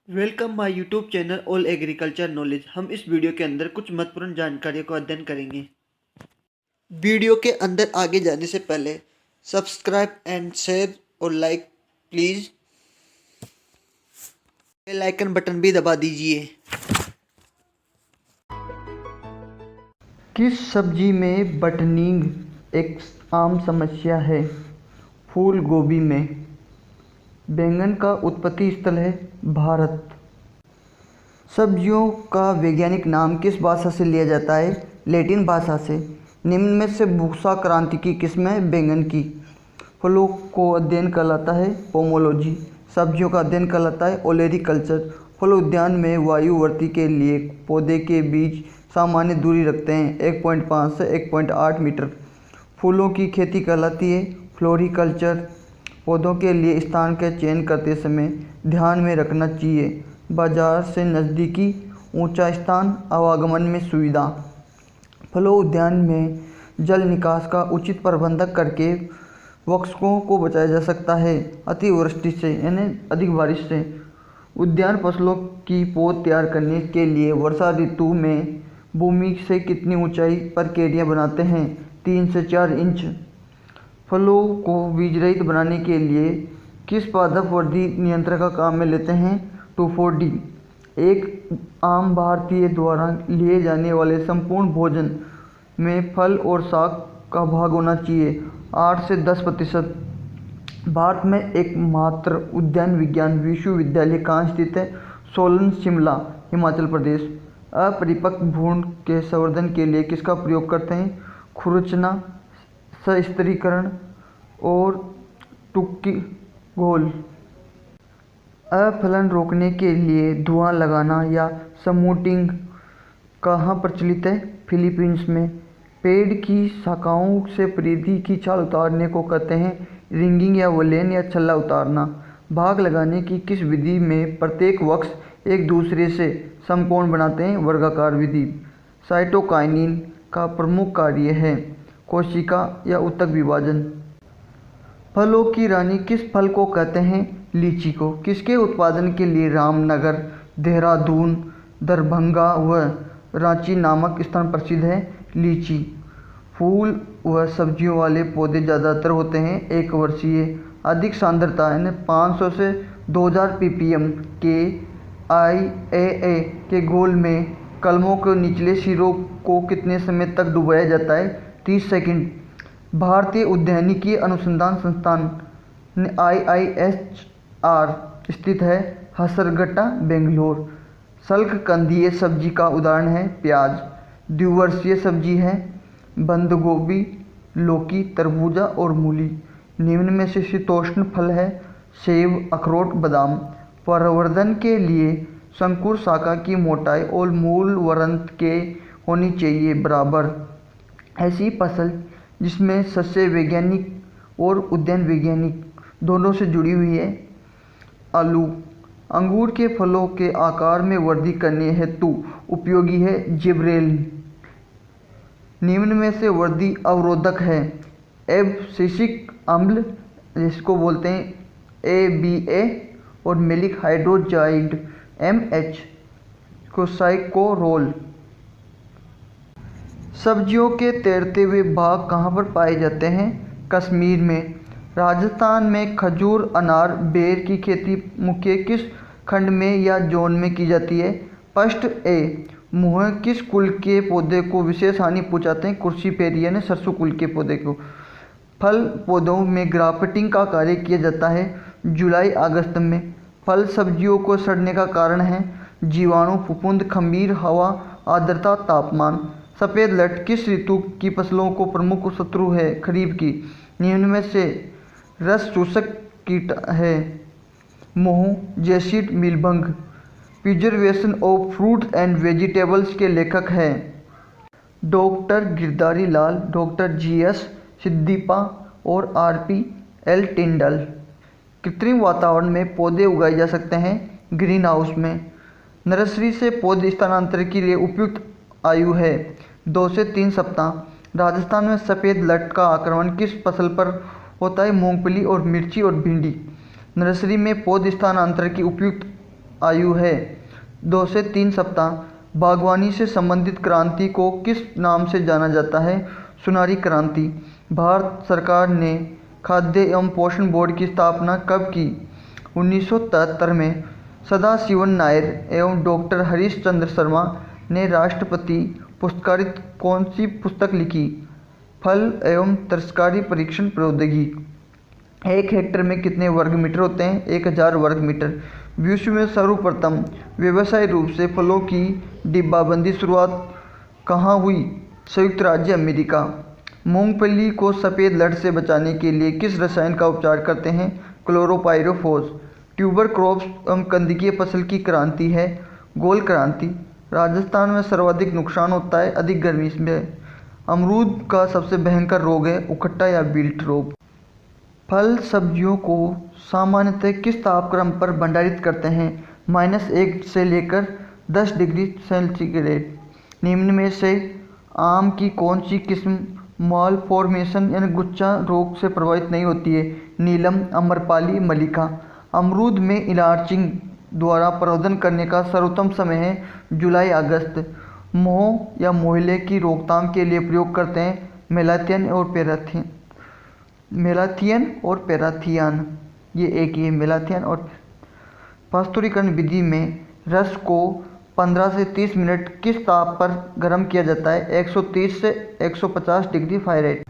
Welcome my YouTube channel all agriculture knowledge. हम इस video के अंदर कुछ महत्वपूर्ण जानकारियों को अध्ययन करेंगे। वीडियो के अंदर आगे जाने से पहले सब्सक्राइब एंड शेयर और like please. Bell icon button भी दबा दीजिए। किस सब्जी में बटनिंग एक आम समस्या है? फूल गोभी में। बैंगन का उत्पत्ति स्थल है भारत। सब्जियों का वैज्ञानिक नाम किस भाषा से लिया जाता है? लैटिन भाषा से। निम्न में से भूसा क्रांति की किस्म है बैंगन की। फलों को अध्ययन कहलाता है पोमोलॉजी। सब्जियों का अध्ययन कहलाता है ओलेरीकल्चर। फल उद्यान में वायुवर्ती के लिए पौधे के बीच सामान्य दूरी रखते हैं 1.5 से 1.8 मीटर। फूलों की खेती कहलाती है फ्लोरिकल्चर। पौधों के लिए स्थान का चयन करते समय ध्यान में रखना चाहिए बाजार से नज़दीकी, ऊंचा स्थान, आवागमन में सुविधा। फलों उद्यान में जल निकास का उचित प्रबंधन करके वृक्षों को बचाया जा सकता है अतिवृष्टि से यानी अधिक बारिश से। उद्यान फसलों की पौध तैयार करने के लिए वर्षा ऋतु में भूमि से कितनी ऊंचाई पर क्यारियां बनाते हैं? 3 से 4 इंच। फलों को बीज रहित बनाने के लिए किस पादप वृद्धि नियंत्रण का काम में लेते हैं? 2,4-D। एक आम भारतीय द्वारा लिए जाने वाले संपूर्ण भोजन में फल और शाक का भाग होना चाहिए 8 से 10%। भारत में एकमात्र उद्यान विज्ञान विश्वविद्यालय कहाँ स्थित है? सोलन, शिमला, हिमाचल प्रदेश। अपरिपक्व भ्रूण के संवर्धन के लिए किसका प्रयोग करते हैं? खुरचना, सस्त्रीकरण और टुक्की घोल। अफलन रोकने के लिए धुआं लगाना या स्मोकिंग कहाँ प्रचलित है? फिलीपींस में। पेड़ की शाखाओं से परिधि की छाल उतारने को कहते हैं रिंगिंग या वलेन या छल्ला उतारना। भाग लगाने की किस विधि में प्रत्येक वृक्ष एक दूसरे से समकोण बनाते हैं? वर्गाकार विधि। साइटोकाइनिन का प्रमुख कार्य है कोशिका या ऊतक विभाजन। फलों की रानी किस फल को कहते हैं? लीची को। किसके उत्पादन के लिए रामनगर, देहरादून, दरभंगा व रांची नामक स्थान प्रसिद्ध है? लीची। फूल व सब्जियों वाले पौधे ज़्यादातर होते हैं एक वर्षीय। अधिक सांद्रता यानी 500 से 2000 ppm के IAA के घोल में कलमों के निचले सिरों को कितने समय तक डुबाया जाता है? 30 सेकंड। भारतीय उद्यानिकी अनुसंधान संस्थान IISR स्थित है हसरगट्टा, बेंगलोर। शल्ककंदीय सब्जी का उदाहरण है प्याज। द्विवर्षीय सब्जी है बंद गोभी, लौकी, तरबूजा और मूली। निम्न में से शीतोष्ण फल है सेब, अखरोट, बादाम। प्रवर्धन के लिए संकुर शाखा की मोटाई और मूल वृंत के होनी चाहिए बराबर। ऐसी फसल जिसमें सस्य वैज्ञानिक और उद्यान वैज्ञानिक दोनों से जुड़ी हुई है आलू। अंगूर के फलों के आकार में वृद्धि करने हेतु उपयोगी है जिब्रेल। निम्न में से वृद्धि अवरोधक है एब्सिसिक अम्ल जिसको बोलते हैं ABA और मैलिक हाइड्रोजाइड MH को साइकोरोल। सब्जियों के तैरते हुए भाग कहाँ पर पाए जाते हैं? कश्मीर में। राजस्थान में खजूर, अनार, बेर की खेती मुख्य किस खंड में या जोन में की जाती है? First A। मुँह किस कुल के पौधे को विशेष हानि पहुँचाते हैं? कुर्सीपेरिया ने सरसों कुल के पौधे को। फल पौधों में ग्राफ्टिंग का कार्य किया जाता है जुलाई अगस्त में। फल सब्जियों को सड़ने का कारण है जीवाणु, फफूंद, खमीर, हवा, आर्द्रता, तापमान। सफ़ेद लट किस ऋतु की फसलों को प्रमुख शत्रु है? खरीफ की। निम्न में से रस चूसक कीट है मोह, jassid, mealybug. Preservation of fruits and vegetables के लेखक हैं doctor Girdhari Lal, doctor GS Siddappa और RPL टिंडल। कृत्रिम वातावरण में पौधे उगाए जा सकते हैं ग्रीन हाउस में। नर्सरी से पौधे स्थानांतरण के लिए उपयुक्त आयु है 2 से 3 सप्ताह। राजस्थान में सफ़ेद लट का आक्रमण किस फसल पर होता है? मूंगफली और मिर्ची और भिंडी। नर्सरी में पौध स्थानांतरण की उपयुक्त आयु है। 2 से 3 सप्ताह। बागवानी से संबंधित क्रांति को किस नाम से जाना जाता है? सुनहरी क्रांति। भारत सरकार ने खाद्य एवं पोषण बोर्ड की स्थापना कब की? 1973 में। सदाशिवन नायर एवं डॉक्टर हरीश चंद्र शर्मा ने राष्ट्रपति पुरस्कारित कौन सी पुस्तक लिखी? फल एवं तरकारी परीक्षण प्रौद्योगिकी। 1 हेक्टेयर में कितने वर्ग मीटर होते हैं? 1000 वर्ग मीटर। विश्व में सर्वप्रथम व्यवसायिक रूप से फलों की डिब्बाबंदी शुरुआत कहाँ हुई? संयुक्त राज्य अमेरिका। मूंगफली को सफ़ेद लट से बचाने के लिए किस रसायन का उपचार करते हैं? क्लोरोपाइरीफॉस। ट्यूबर क्रॉप्स एवं कंदकीय फसल की क्रांति है गोल क्रांति। राजस्थान में सर्वाधिक नुकसान होता है अधिक गर्मी में। अमरूद का सबसे भयंकर रोग है उखट्टा या विल्ट रोग। फल सब्जियों को सामान्यतः किस तापक्रम पर भंडारित करते हैं? -1 से लेकर 10 डिग्री सेंटीग्रेड। निम्न में से आम की कौन सी किस्म मॉल फॉर्मेशन यानी गुच्छा रोग से प्रभावित नहीं होती है? नीलम, अम्रपाली, मल्लिका। अमरूद में इलार्चिंग द्वारा प्रवर्धन करने का सर्वोत्तम समय है जुलाई अगस्त। मोह या मोहिले की रोकथाम के लिए प्रयोग करते हैं मेलाथियन और पैराथियन। ये एक ही है, मेलाथियन और। पास्तुरीकरण विधि में रस को 15 से 30 मिनट किस ताप पर गर्म किया जाता है? 130 से 150 डिग्री फ़ारेनहाइट।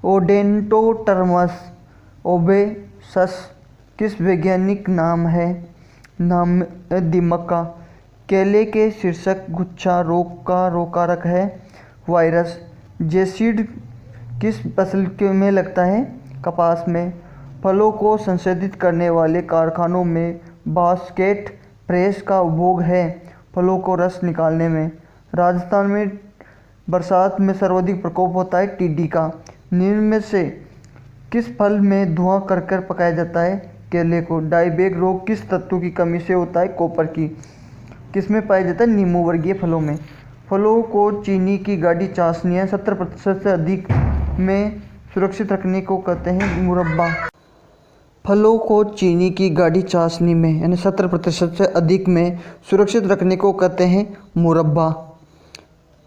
ओडेंटोटर्मस ओबेसस किस वैज्ञानिक नाम है? नाम दीमक का। केले के शीर्षक गुच्छा रोग का रोगकारक है वायरस। जेसीड किस फसल में लगता है? कपास में। फलों को संसाधित करने वाले कारखानों में बास्केट प्रेस का उपयोग है फलों को रस निकालने में। राजस्थान में बरसात में सर्वाधिक प्रकोप होता है टिड्डी का। निम्न में से किस फल में धुआं कर पकाया जाता है? केले को। डायबैक रोग किस तत्व की कमी से होता है? कॉपर की। किस में पाया जाता है? नींबू वर्गीय फलों में। फलों को चीनी की गाढ़ी चाशनियाँ 70% से अधिक में सुरक्षित रखने को कहते हैं मुरब्बा। फलों को चीनी की गाढ़ी चाशनी में यानी 70% से अधिक में सुरक्षित रखने को कहते हैं मुरब्बा।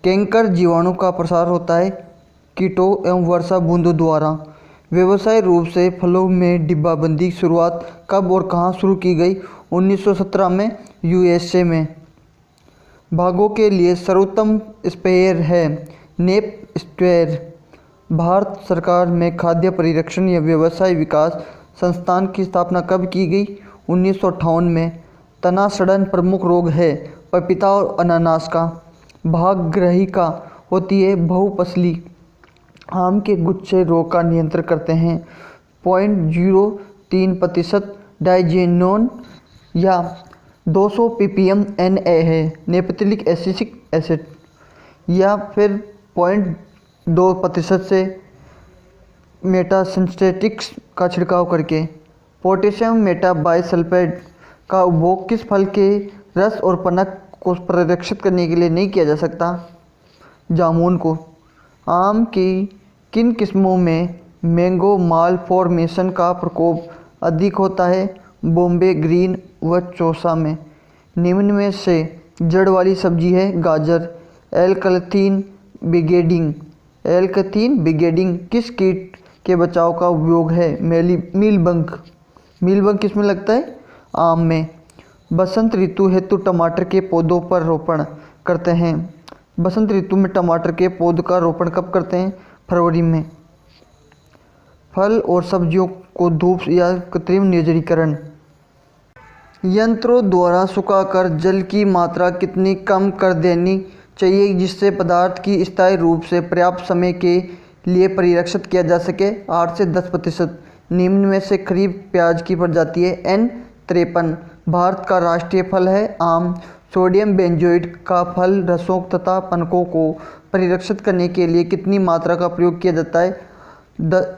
कैंकर जीवाणु का प्रसार होता है कीटों एवं वर्षा बूंदों द्वारा। व्यवसायिक रूप से फलों में डिब्बाबंदी की शुरुआत कब और कहाँ शुरू की गई? 1917 में यूएसए में। बागों के लिए सर्वोत्तम स्प्रेयर है नेप स्प्रेयर। भारत सरकार में खाद्य परिरक्षण या व्यवसाय विकास संस्थान की स्थापना कब की गई? 1958 में। तना सड़न प्रमुख रोग है पपीता और अनानास का। भागग्राहिका होती है बहुफसली। आम के गुच्छे रोग का नियंत्रण करते हैं 0.03% डाइजेनोन या 200 ppm Na है नेपथलिक एसिटिक एसिड, या फिर 0.2% से मेटासिंथेटिक्स का छिड़काव करके। पोटेशियम मेटाबाइसल्फेट का उपभोग किस फल के रस और पनक को परिरक्षित करने के लिए नहीं किया जा सकता? जामुन को। आम की किन किस्मों में मैंगो माल फॉर्मेशन का प्रकोप अधिक होता है? बॉम्बे ग्रीन व चौसा में। निम्न में से जड़ वाली सब्जी है गाजर। एलकथीन बिगेडिंग किस कीट के बचाव का उपयोग है? मीलबग। मीलबग किस में लगता है? आम में। बसंत ऋतु हेतु टमाटर के पौधों पर रोपण करते हैं। बसंत ऋतु में टमाटर के पौध का रोपण कब करते हैं? फरवरी में। फल और सब्जियों को धूप या कृत्रिम निर्जलीकरण यंत्रों द्वारा सुखाकर जल की मात्रा कितनी कम कर देनी चाहिए जिससे पदार्थ की स्थायी रूप से पर्याप्त समय के लिए परिरक्षित किया जा सके? 8 से 10%। निम्न में से खरीफ प्याज की प्रजाति है N53। भारत का राष्ट्रीय फल है आम। सोडियम बेंजोएट का फल रसों तथा पनकों को परिरक्षित करने के लिए कितनी मात्रा का प्रयोग किया जाता है?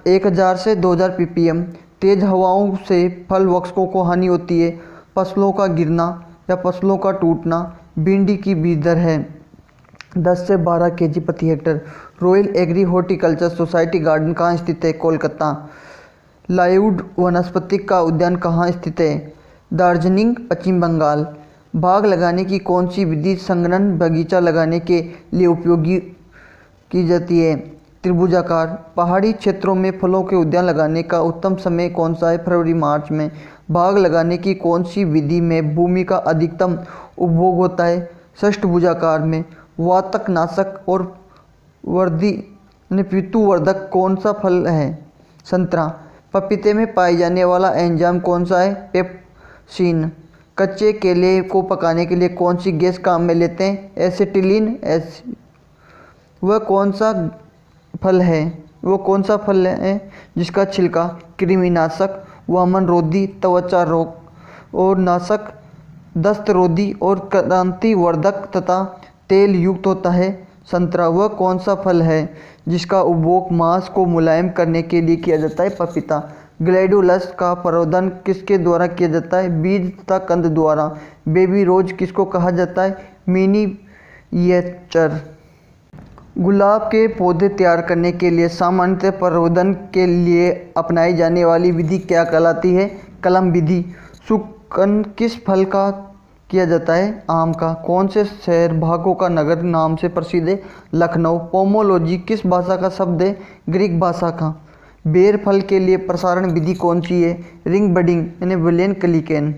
1000 से 2000 ppm। तेज हवाओं से फल वृक्षों को हानि होती है। फसलों का गिरना या फसलों का टूटना। भिंडी की बीज दर है 10 से 12 kg प्रति हेक्टेयर। Royal Agri Horticulture Society garden कहाँ स्थित है? कोलकाता। लाइववुड वनस्पति का उद्यान कहाँ स्थित है? दार्जिलिंग, पश्चिम बंगाल। बाग लगाने की कौन सी विधि संघनन बगीचा लगाने के लिए उपयोगी की जाती है? त्रिभुजाकार। पहाड़ी क्षेत्रों में फलों के उद्यान लगाने का उत्तम समय कौन सा है? फरवरी मार्च में। बाग लगाने की कौन सी विधि में भूमि का अधिकतम उपभोग होता है? षष्ठभुजाकार में। वातकनाशक और पितृवर्धक कौन सा फल है? संतरा। पपीते में पाए जाने वाला एंजाइम कौन सा है? पेप्सिन। कच्चे केले को पकाने के लिए कौन सी गैस काम में लेते हैं? Acetylene acid. वह कौन सा फल है जिसका छिलका कृमिनाशक, वामनरोधी, त्वचा रोग और नाशक, दस्तरोधी और क्रांतिवर्धक तथा तेल युक्त होता है? संतरा। वह कौन सा फल है जिसका उपभोग मांस को मुलायम करने के लिए किया जाता है? पपीता। ग्लैडियोलस का प्रवर्धन किसके द्वारा किया जाता है? बीज तथा कंद द्वारा। बेबी रोज किसको कहा जाता है? मिनिएचर। गुलाब के पौधे तैयार करने के लिए सामान्यतः प्रवर्धन के लिए अपनाई जाने वाली विधि क्या कहलाती है? कलम विधि। शुकन किस फल का किया जाता है? आम का। कौन से शहर भागों का नगर नाम से प्रसिद्ध है? लखनऊ। पोमोलॉजी किस भाषा का शब्द है? ग्रीक भाषा का। बेर फल के लिए प्रसारण विधि कौन सी है? रिंग बडिंग यानी विलेन क्लिकेन।